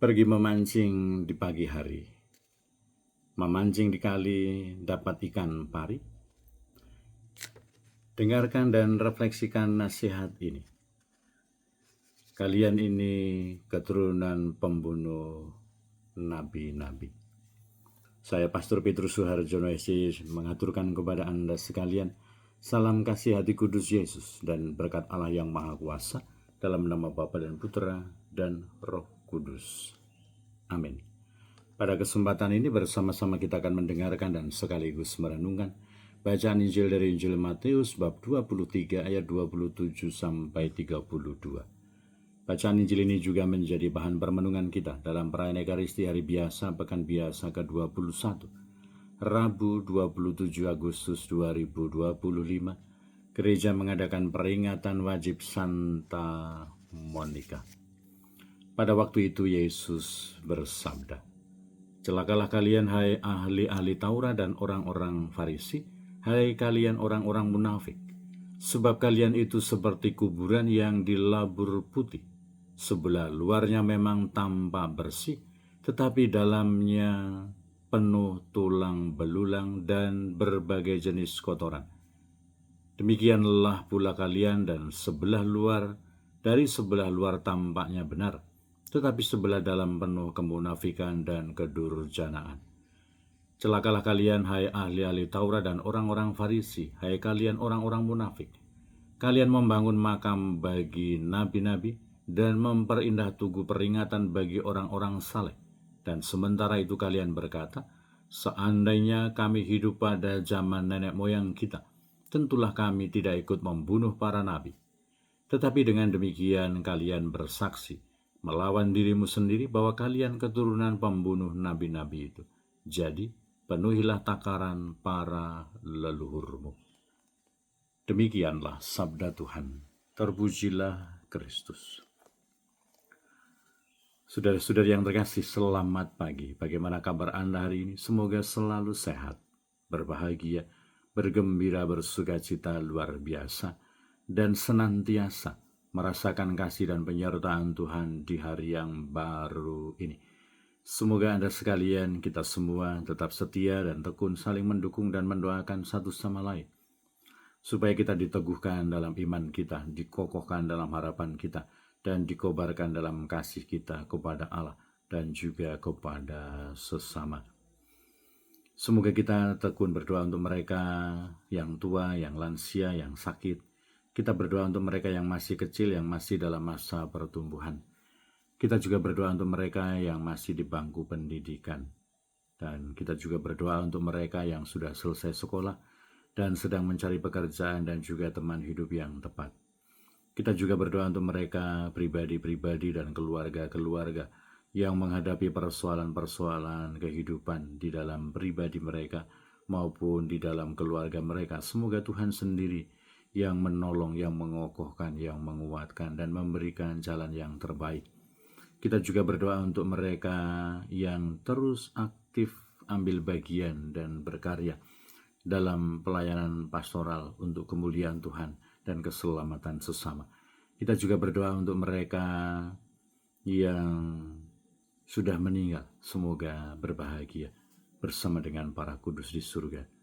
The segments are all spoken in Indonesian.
Pergi memancing di pagi hari. Memancing di kali dapat ikan pari. Dengarkan dan refleksikan nasihat ini. Kalian ini keturunan pembunuh nabi-nabi. Saya Pastor Petrus Suharjono SC mengaturkan kepada Anda sekalian salam kasih hati kudus Yesus dan berkat Allah yang Maha Kuasa dalam nama Bapa dan Putra dan Roh Kudus. Amin. Pada kesempatan ini bersama-sama kita akan mendengarkan dan sekaligus merenungkan bacaan Injil dari Injil Matius bab 23 ayat 27 sampai 32. Bacaan Injil ini juga menjadi bahan permenungan kita dalam perayaan Ekaristi Hari Biasa Pekan Biasa ke-21, Rabu 27 Agustus 2025, gereja mengadakan peringatan wajib Santa Monica. Pada waktu itu Yesus bersabda, "Celakalah kalian hai ahli-ahli Taurat dan orang-orang Farisi, hai kalian orang-orang munafik, sebab kalian itu seperti kuburan yang dilabur putih. Sebelah luarnya memang tampak bersih, tetapi dalamnya penuh tulang belulang dan berbagai jenis kotoran. Demikianlah pula kalian dan dari sebelah luar tampaknya benar, tetapi sebelah dalam penuh kemunafikan dan kedurjanaan. Celakalah kalian hai ahli-ahli Taurat dan orang-orang Farisi, hai kalian orang-orang munafik. Kalian membangun makam bagi nabi-nabi dan memperindah tugu peringatan bagi orang-orang saleh. Dan sementara itu kalian berkata, seandainya kami hidup pada zaman nenek moyang kita, tentulah kami tidak ikut membunuh para nabi. Tetapi dengan demikian kalian bersaksi melawan dirimu sendiri bahwa kalian keturunan pembunuh nabi-nabi itu. Jadi penuhilah takaran para leluhurmu." Demikianlah sabda Tuhan. Terpujilah Kristus. Saudara-saudara yang terkasih, selamat pagi. Bagaimana kabar Anda hari ini? Semoga selalu sehat, berbahagia, bergembira, bersukacita luar biasa, dan senantiasa merasakan kasih dan penyertaan Tuhan di hari yang baru ini. Semoga Anda sekalian, kita semua tetap setia dan tekun saling mendukung dan mendoakan satu sama lain, supaya kita diteguhkan dalam iman kita, dikokohkan dalam harapan kita, dan dikobarkan dalam kasih kita kepada Allah dan juga kepada sesama. Semoga kita tekun berdoa untuk mereka yang tua, yang lansia, yang sakit. Kita berdoa untuk mereka yang masih kecil, yang masih dalam masa pertumbuhan. Kita juga berdoa untuk mereka yang masih di bangku pendidikan. Dan kita juga berdoa untuk mereka yang sudah selesai sekolah dan sedang mencari pekerjaan dan juga teman hidup yang tepat. Kita juga berdoa untuk mereka pribadi-pribadi dan keluarga-keluarga yang menghadapi persoalan-persoalan kehidupan di dalam pribadi mereka maupun di dalam keluarga mereka. Semoga Tuhan sendiri yang menolong, yang mengokohkan, yang menguatkan, dan memberikan jalan yang terbaik. Kita juga berdoa untuk mereka yang terus aktif ambil bagian dan berkarya dalam pelayanan pastoral untuk kemuliaan Tuhan dan keselamatan sesama. Kita juga berdoa untuk mereka yang sudah meninggal, semoga berbahagia bersama dengan para kudus di surga.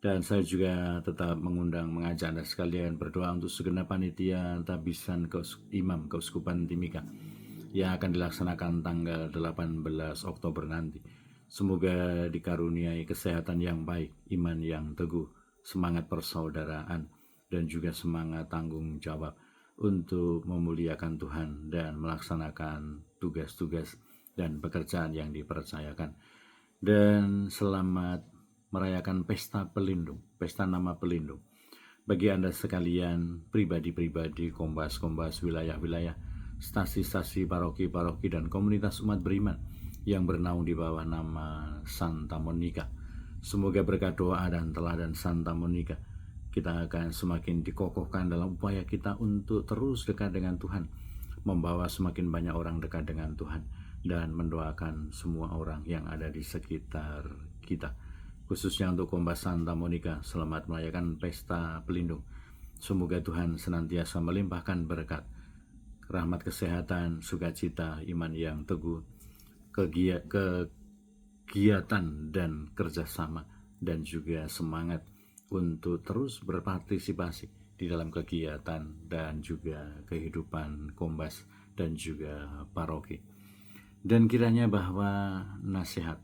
Dan saya juga tetap mengajak Anda sekalian berdoa untuk segenap panitia tabisan Imam Keuskupan Timika yang akan dilaksanakan tanggal 18 Oktober nanti. Semoga dikaruniai kesehatan yang baik, iman yang teguh, semangat persaudaraan, dan juga semangat tanggung jawab untuk memuliakan Tuhan dan melaksanakan tugas-tugas dan pekerjaan yang dipercayakan. Dan selamat merayakan pesta pelindung, pesta nama pelindung. Bagi Anda sekalian, pribadi-pribadi, kombas-kombas, wilayah-wilayah, stasi-stasi, paroki-paroki, dan komunitas umat beriman yang bernaung di bawah nama Santa Monica. Semoga berkat doa dan teladan Santa Monica, kita akan semakin dikokohkan dalam upaya kita untuk terus dekat dengan Tuhan, membawa semakin banyak orang dekat dengan Tuhan, dan mendoakan semua orang yang ada di sekitar kita. Khususnya untuk Kombas Santa Monica, selamat merayakan pesta pelindung. Semoga Tuhan senantiasa melimpahkan berkat, rahmat kesehatan, sukacita, iman yang teguh, kegiatan dan kerjasama dan juga semangat untuk terus berpartisipasi di dalam kegiatan dan juga kehidupan Kombas dan juga paroki. Dan kiranya bahwa nasihat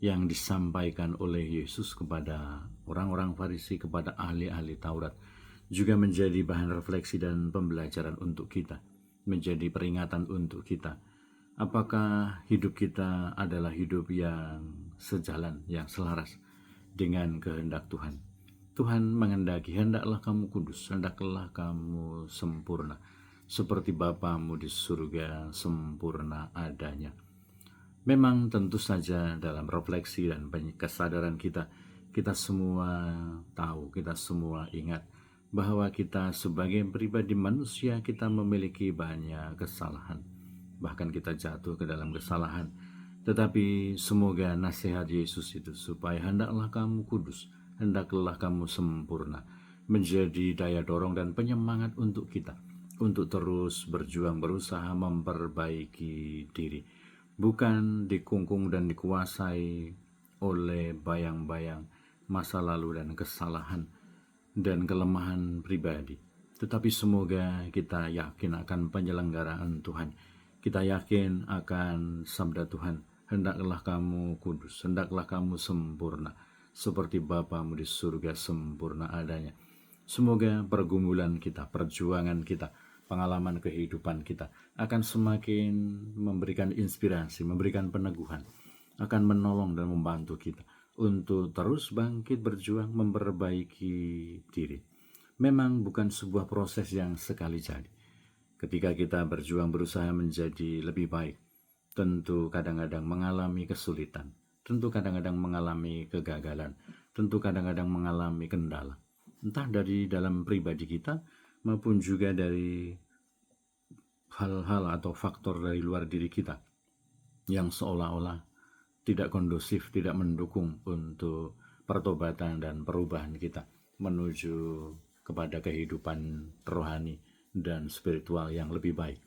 yang disampaikan oleh Yesus kepada orang-orang Farisi, kepada ahli-ahli Taurat, juga menjadi bahan refleksi dan pembelajaran untuk kita, menjadi peringatan untuk kita. Apakah hidup kita adalah hidup yang sejalan, yang selaras dengan kehendak Tuhan? Tuhan menghendaki, hendaklah kamu kudus, hendaklah kamu sempurna, seperti Bapamu di surga sempurna adanya. Memang tentu saja dalam refleksi dan kesadaran kita, kita semua tahu, kita semua ingat bahwa kita sebagai pribadi manusia, kita memiliki banyak kesalahan. Bahkan kita jatuh ke dalam kesalahan. Tetapi semoga nasihat Yesus itu supaya hendaklah kamu kudus, hendaklah kamu sempurna, menjadi daya dorong dan penyemangat untuk kita, untuk terus berjuang, berusaha memperbaiki diri, bukan dikungkung dan dikuasai oleh bayang-bayang masa lalu dan kesalahan dan kelemahan pribadi. Tetapi semoga kita yakin akan penyelenggaraan Tuhan. Kita yakin akan sabda Tuhan, hendaklah kamu kudus, hendaklah kamu sempurna, seperti Bapamu di surga sempurna adanya. Semoga pergumulan kita, perjuangan kita, pengalaman kehidupan kita akan semakin memberikan inspirasi, memberikan peneguhan, akan menolong dan membantu kita untuk terus bangkit berjuang memperbaiki diri. Memang bukan sebuah proses yang sekali jadi. Ketika kita berjuang berusaha menjadi lebih baik, tentu kadang-kadang mengalami kesulitan, tentu kadang-kadang mengalami kegagalan, tentu kadang-kadang mengalami kendala. Entah dari dalam pribadi kita maupun juga dari hal-hal atau faktor dari luar diri kita yang seolah-olah tidak kondusif, tidak mendukung untuk pertobatan dan perubahan kita menuju kepada kehidupan rohani dan spiritual yang lebih baik.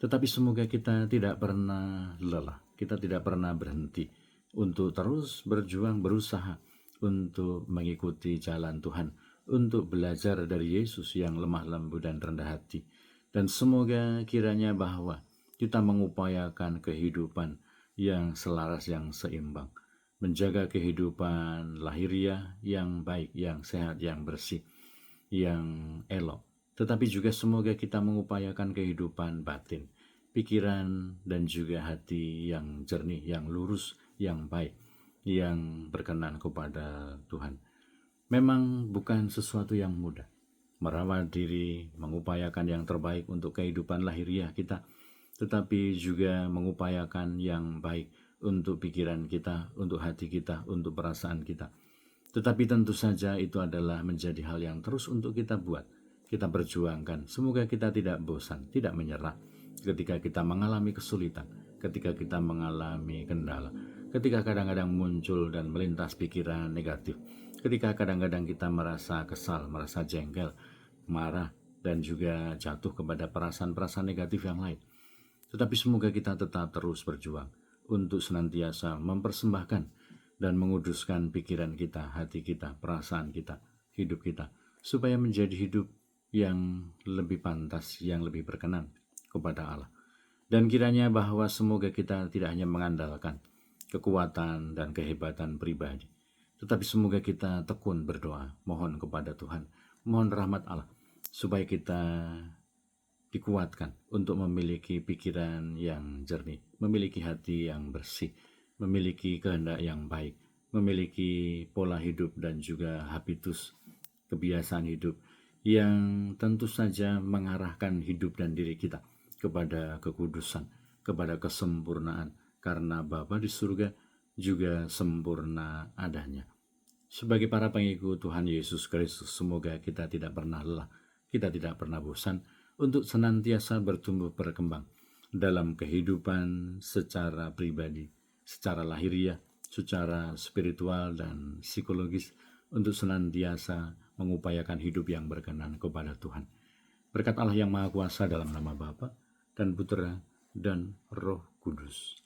Tetapi semoga kita tidak pernah lelah, kita tidak pernah berhenti untuk terus berjuang, berusaha untuk mengikuti jalan Tuhan, untuk belajar dari Yesus yang lemah lembut dan rendah hati. Dan semoga kiranya bahwa kita mengupayakan kehidupan yang selaras, yang seimbang, menjaga kehidupan lahiriah yang baik, yang sehat, yang bersih, yang elok. Tetapi juga semoga kita mengupayakan kehidupan batin, pikiran dan juga hati yang jernih, yang lurus, yang baik, yang berkenan kepada Tuhan. Memang bukan sesuatu yang mudah merawat diri, mengupayakan yang terbaik untuk kehidupan lahiriah kita, tetapi juga mengupayakan yang baik untuk pikiran kita, untuk hati kita, untuk perasaan kita. Tetapi tentu saja itu adalah menjadi hal yang terus untuk kita buat, kita perjuangkan. Semoga kita tidak bosan, tidak menyerah ketika kita mengalami kesulitan, ketika kita mengalami kendala, ketika kadang-kadang muncul dan melintas pikiran negatif, ketika kadang-kadang kita merasa kesal, merasa jengkel, marah, dan juga jatuh kepada perasaan-perasaan negatif yang lain. Tetapi semoga kita tetap terus berjuang untuk senantiasa mempersembahkan dan menguduskan pikiran kita, hati kita, perasaan kita, hidup kita, supaya menjadi hidup yang lebih pantas, yang lebih berkenan kepada Allah. Dan kiranya bahwa semoga kita tidak hanya mengandalkan kekuatan dan kehebatan pribadi, tetapi semoga kita tekun berdoa, mohon kepada Tuhan, mohon rahmat Allah, supaya kita dikuatkan untuk memiliki pikiran yang jernih, memiliki hati yang bersih, memiliki kehendak yang baik, memiliki pola hidup dan juga habitus, kebiasaan hidup yang tentu saja mengarahkan hidup dan diri kita kepada kekudusan, kepada kesempurnaan, karena Bapa di surga juga sempurna adanya. Sebagai para pengikut Tuhan Yesus Kristus, semoga kita tidak pernah lelah, kita tidak pernah bosan untuk senantiasa bertumbuh berkembang dalam kehidupan secara pribadi, secara lahiriah, secara spiritual dan psikologis, untuk senantiasa mengupayakan hidup yang berkenan kepada Tuhan. Berkat Allah yang Maha Kuasa dalam nama Bapa dan Putra dan Roh Kudus.